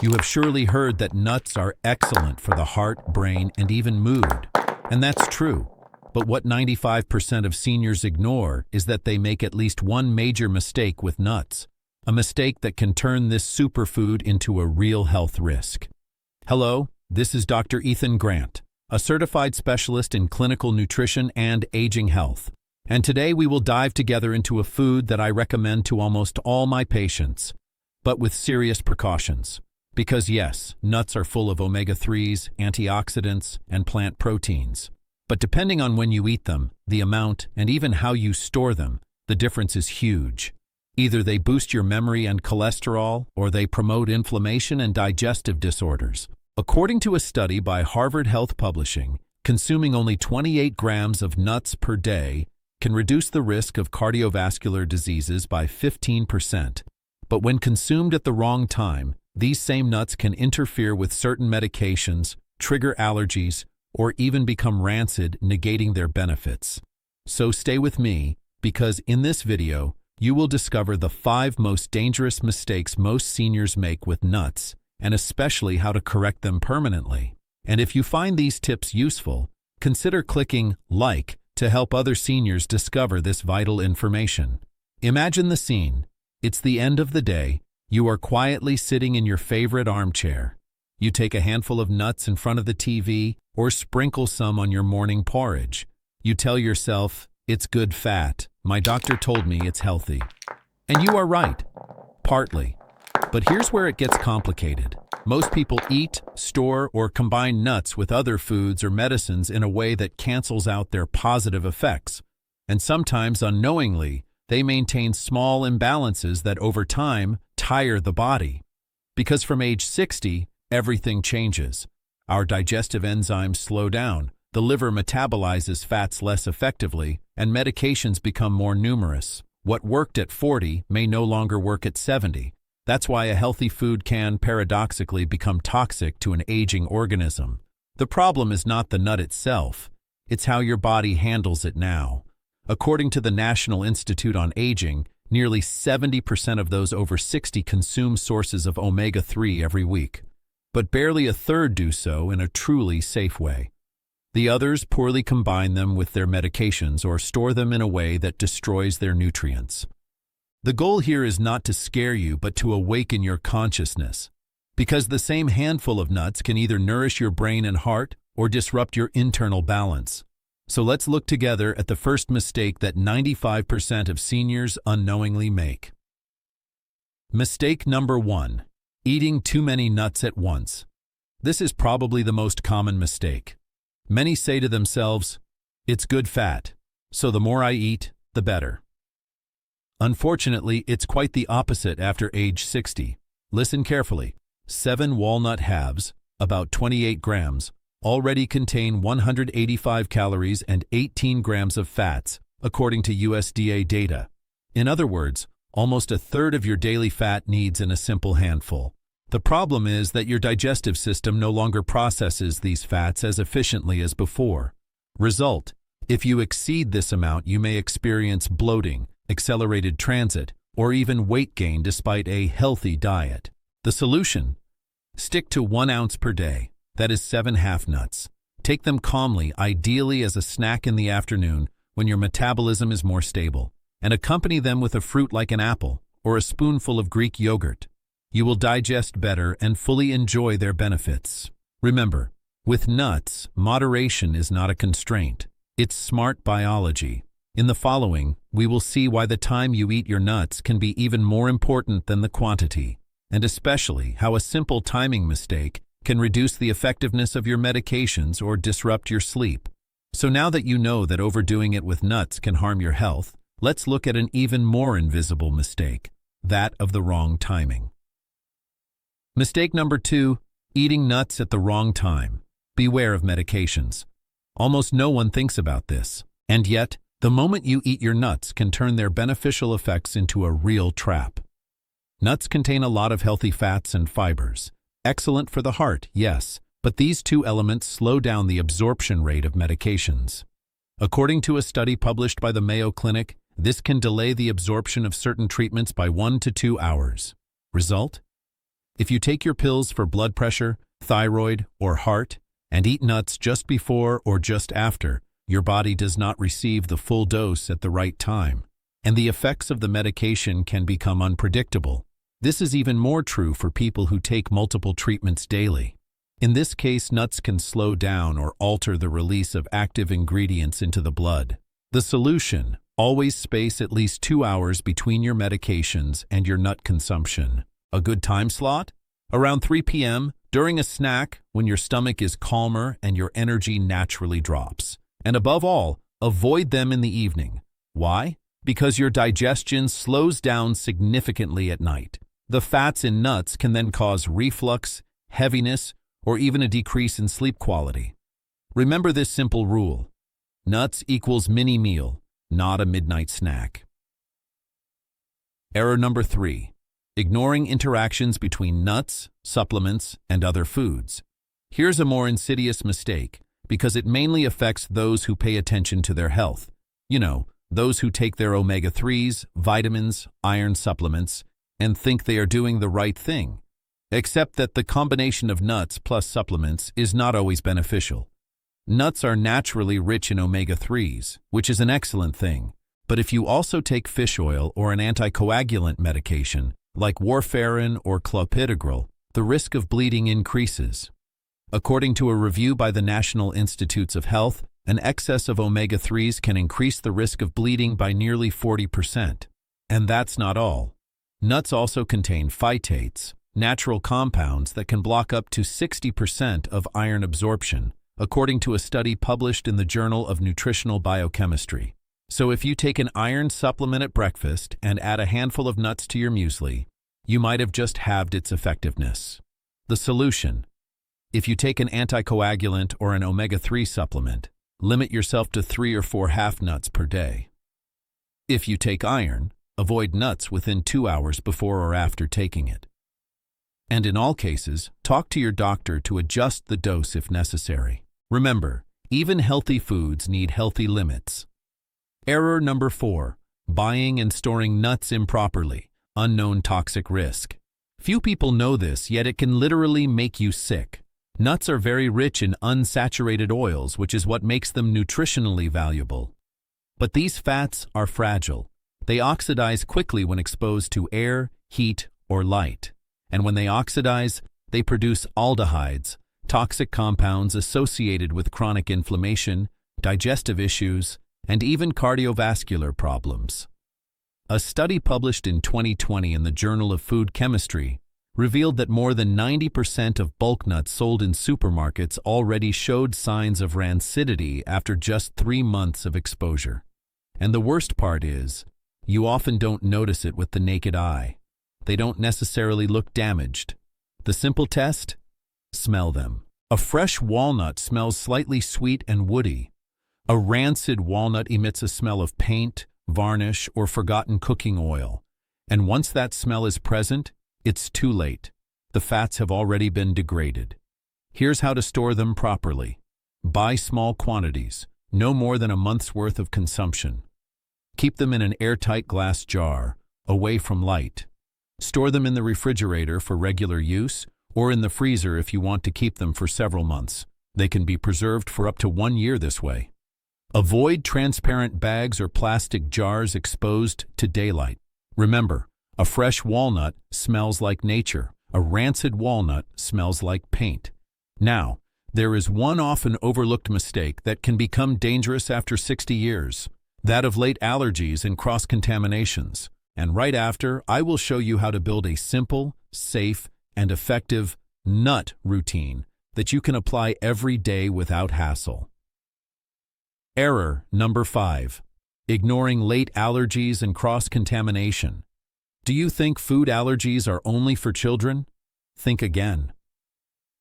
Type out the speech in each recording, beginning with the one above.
You have surely heard that nuts are excellent for the heart, brain, and even mood. And that's true. But what 95% of seniors ignore is that they make at least one major mistake with nuts, a mistake that can turn this superfood into a real health risk. Hello, this is Dr. Ethan Grant, a certified specialist in clinical nutrition and aging health. And today we will dive together into a food that I recommend to almost all my patients, but with serious precautions. Because yes, nuts are full of omega-3s, antioxidants, and plant proteins. But depending on when you eat them, the amount, and even how you store them, the difference is huge. Either they boost your memory and cholesterol, or they promote inflammation and digestive disorders. According to a study by Harvard Health Publishing, consuming only 28 grams of nuts per day can reduce the risk of cardiovascular diseases by 15%. But when consumed at the wrong time, these same nuts can interfere with certain medications, trigger allergies, or even become rancid, negating their benefits. So stay with me, because in this video, you will discover the 5 most dangerous mistakes most seniors make with nuts, and especially how to correct them permanently. And if you find these tips useful, consider clicking like to help other seniors discover this vital information. Imagine the scene. It's the end of the day. You are quietly sitting in your favorite armchair. You take a handful of nuts in front of the TV or sprinkle some on your morning porridge. You tell yourself, it's good fat. My doctor told me it's healthy. And you are right, partly. But here's where it gets complicated. Most people eat, store, or combine nuts with other foods or medicines in a way that cancels out their positive effects. And sometimes, unknowingly, they maintain small imbalances that over time tire the body. Because from age 60, everything changes. Our digestive enzymes slow down, the liver metabolizes fats less effectively, and medications become more numerous. What worked at 40 may no longer work at 70. That's why a healthy food can, paradoxically, become toxic to an aging organism. The problem is not the nut itself, it's how your body handles it now. According to the National Institute on Aging, nearly 70% of those over 60 consume sources of omega-3 every week, but barely a third do so in a truly safe way. The others poorly combine them with their medications or store them in a way that destroys their nutrients. The goal here is not to scare you, but to awaken your consciousness, because the same handful of nuts can either nourish your brain and heart or disrupt your internal balance. So let's look together at the first mistake that 95% of seniors unknowingly make. Mistake number 1. Eating too many nuts at once. This is probably the most common mistake. Many say to themselves, it's good fat, so the more I eat, the better. Unfortunately, it's quite the opposite after age 60. Listen carefully. 7 walnut halves, about 28 grams, already contain 185 calories and 18 grams of fats, according to USDA data. In other words, almost a third of your daily fat needs in a simple handful. The problem is that your digestive system no longer processes these fats as efficiently as before. Result: if you exceed this amount, you may experience bloating, accelerated transit, or even weight gain despite a healthy diet. The solution? Stick to 1 ounce per day. That is 7 half nuts. Take them calmly, ideally as a snack in the afternoon when your metabolism is more stable, and accompany them with a fruit like an apple or a spoonful of Greek yogurt. You will digest better and fully enjoy their benefits. Remember, with nuts, moderation is not a constraint. It's smart biology. In the following, we will see why the time you eat your nuts can be even more important than the quantity, and especially how a simple timing mistake can reduce the effectiveness of your medications or disrupt your sleep. So now that you know that overdoing it with nuts can harm your health, let's look at an even more invisible mistake, that of the wrong timing. Mistake number 2, eating nuts at the wrong time. Beware of medications. Almost no one thinks about this, and yet, the moment you eat your nuts can turn their beneficial effects into a real trap. Nuts contain a lot of healthy fats and fibers. Excellent for the heart, yes, but these 2 elements slow down the absorption rate of medications. According to a study published by the Mayo Clinic, this can delay the absorption of certain treatments by 1 to 2 hours. Result? If you take your pills for blood pressure, thyroid, or heart, and eat nuts just before or just after, your body does not receive the full dose at the right time, and the effects of the medication can become unpredictable. This is even more true for people who take multiple treatments daily. In this case, nuts can slow down or alter the release of active ingredients into the blood. The solution: always space at least 2 hours between your medications and your nut consumption. A good time slot? Around 3 p.m., during a snack, when your stomach is calmer and your energy naturally drops. And above all, avoid them in the evening. Why? Because your digestion slows down significantly at night. The fats in nuts can then cause reflux, heaviness, or even a decrease in sleep quality. Remember this simple rule: nuts equals mini meal, not a midnight snack. Error number 3. Ignoring interactions between nuts, supplements, and other foods. Here's a more insidious mistake, because it mainly affects those who pay attention to their health. You know, those who take their omega-3s, vitamins, iron supplements, and think they are doing the right thing. Except that the combination of nuts plus supplements is not always beneficial. Nuts are naturally rich in omega-3s, which is an excellent thing. But if you also take fish oil or an anticoagulant medication, like warfarin or clopidogrel, the risk of bleeding increases. According to a review by the National Institutes of Health, an excess of omega-3s can increase the risk of bleeding by nearly 40%. And that's not all. Nuts also contain phytates, natural compounds that can block up to 60% of iron absorption, according to a study published in the Journal of Nutritional Biochemistry. So if you take an iron supplement at breakfast and add a handful of nuts to your muesli, you might have just halved its effectiveness. The solution: if you take an anticoagulant or an omega-3 supplement, limit yourself to 3 or 4 half nuts per day. If you take iron, avoid nuts within 2 hours before or after taking it. And in all cases, talk to your doctor to adjust the dose if necessary. Remember, even healthy foods need healthy limits. Error number 4. Buying and storing nuts improperly. Unknown toxic risk. Few people know this, yet it can literally make you sick. Nuts are very rich in unsaturated oils, which is what makes them nutritionally valuable. But these fats are fragile. They oxidize quickly when exposed to air, heat, or light. And when they oxidize, they produce aldehydes, toxic compounds associated with chronic inflammation, digestive issues, and even cardiovascular problems. A study published in 2020 in the Journal of Food Chemistry revealed that more than 90% of bulk nuts sold in supermarkets already showed signs of rancidity after just 3 months of exposure. And the worst part is, you often don't notice it with the naked eye. They don't necessarily look damaged. The simple test? Smell them. A fresh walnut smells slightly sweet and woody. A rancid walnut emits a smell of paint, varnish, or forgotten cooking oil. And once that smell is present, it's too late. The fats have already been degraded. Here's how to store them properly. Buy small quantities, no more than a month's worth of consumption. Keep them in an airtight glass jar, away from light. Store them in the refrigerator for regular use, or in the freezer if you want to keep them for several months. They can be preserved for up to 1 year this way. Avoid transparent bags or plastic jars exposed to daylight. Remember, a fresh walnut smells like nature. A rancid walnut smells like paint. Now, there is one often overlooked mistake that can become dangerous after 60 years, that of late allergies and cross-contaminations. And right after, I will show you how to build a simple, safe, and effective nut routine that you can apply every day without hassle. Error number 5. Ignoring late allergies and cross-contamination. Do you think food allergies are only for children? Think again.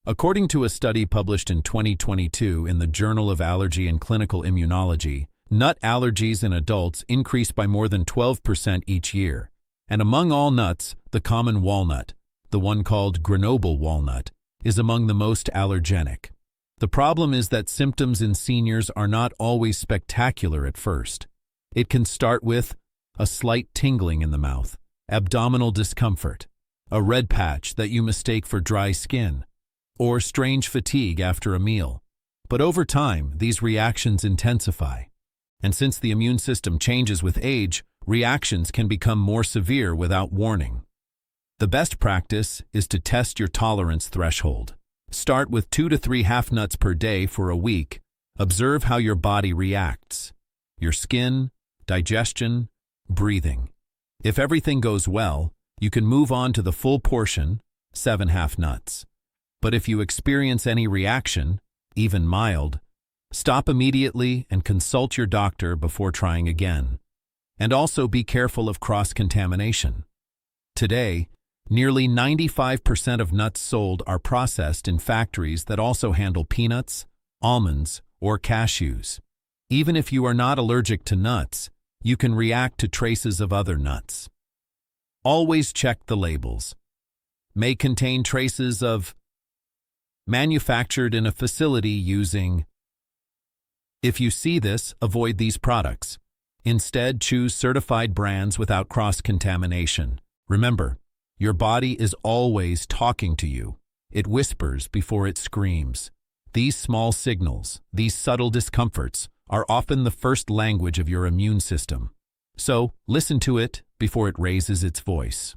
According to a study published in 2022 in the Journal of Allergy and Clinical Immunology, nut allergies in adults increase by more than 12% each year. And among all nuts, the common walnut, the one called Grenoble walnut, is among the most allergenic. The problem is that symptoms in seniors are not always spectacular at first. It can start with a slight tingling in the mouth, abdominal discomfort, a red patch that you mistake for dry skin, or strange fatigue after a meal. But over time, these reactions intensify. And since the immune system changes with age, reactions can become more severe without warning. The best practice is to test your tolerance threshold. Start with 2 to 3 half nuts per day for a week. Observe how your body reacts. Your skin, digestion, breathing. If everything goes well, you can move on to the full portion, 7 half nuts. But if you experience any reaction, even mild, stop immediately and consult your doctor before trying again. And also be careful of cross-contamination. Today, nearly 95% of nuts sold are processed in factories that also handle peanuts, almonds, or cashews. Even if you are not allergic to nuts, you can react to traces of other nuts. Always check the labels. May contain traces of manufactured in a facility using. If you see this, avoid these products. Instead, choose certified brands without cross-contamination. Remember, your body is always talking to you. It whispers before it screams. These small signals, these subtle discomforts, are often the first language of your immune system. So, listen to it before it raises its voice.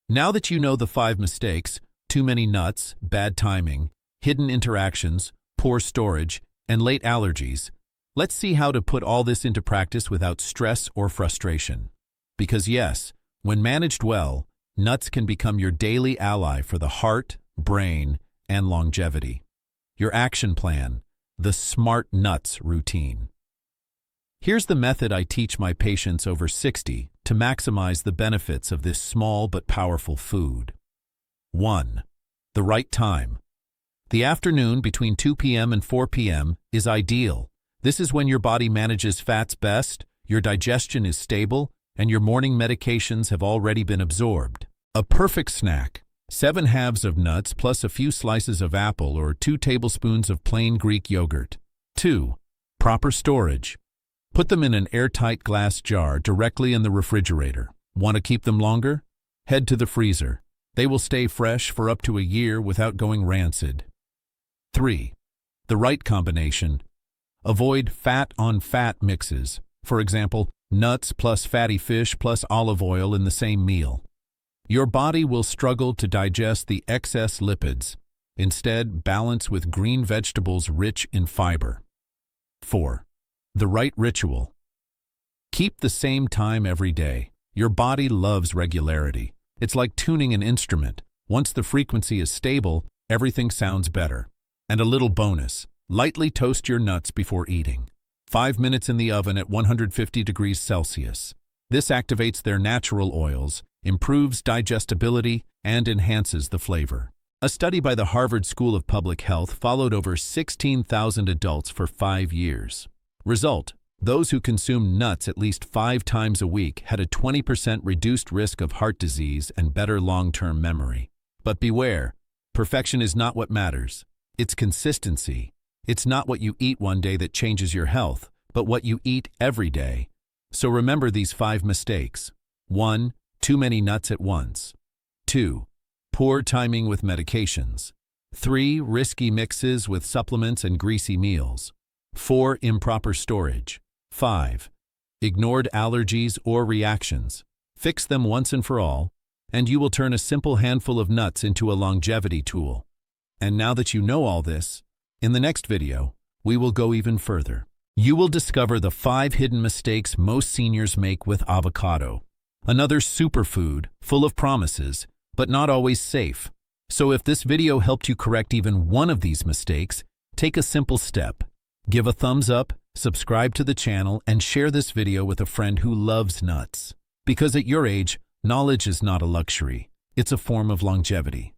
Now that you know the 5 mistakes, too many nuts, bad timing, hidden interactions, poor storage, and late allergies, let's see how to put all this into practice without stress or frustration. Because yes, when managed well, nuts can become your daily ally for the heart, brain, and longevity. Your action plan, the Smart Nuts routine. Here's the method I teach my patients over 60 to maximize the benefits of this small but powerful food. 1. The right time. The afternoon between 2 p.m. and 4 p.m. is ideal. This is when your body manages fats best, your digestion is stable, and your morning medications have already been absorbed. A perfect snack. 7 halves of nuts plus a few slices of apple or 2 tablespoons of plain Greek yogurt. 2. Proper storage. Put them in an airtight glass jar directly in the refrigerator. Want to keep them longer? Head to the freezer. They will stay fresh for up to a year without going rancid. 3. The right combination. Avoid fat-on-fat mixes. For example, nuts plus fatty fish plus olive oil in the same meal. Your body will struggle to digest the excess lipids. Instead, balance with green vegetables rich in fiber. 4. The right ritual. Keep the same time every day. Your body loves regularity. It's like tuning an instrument. Once the frequency is stable, everything sounds better. And a little bonus, lightly toast your nuts before eating. 5 minutes in the oven at 150 degrees Celsius. This activates their natural oils, improves digestibility, and enhances the flavor. A study by the Harvard School of Public Health followed over 16,000 adults for 5 years. Result: those who consumed nuts at least 5 times a week had a 20% reduced risk of heart disease and better long-term memory. But beware, perfection is not what matters. It's consistency. It's not what you eat one day that changes your health, but what you eat every day. So remember these 5 mistakes. 1. Too many nuts at once. 2. Poor timing with medications. 3. Risky mixes with supplements and greasy meals. 4. Improper storage. 5. Ignored allergies or reactions. Fix them once and for all, and you will turn a simple handful of nuts into a longevity tool. And now that you know all this, in the next video, we will go even further. You will discover the 5 hidden mistakes most seniors make with avocado. Another superfood, full of promises, but not always safe. So if this video helped you correct even one of these mistakes, take a simple step. Give a thumbs up, subscribe to the channel, and share this video with a friend who loves nuts. Because at your age, knowledge is not a luxury. It's a form of longevity.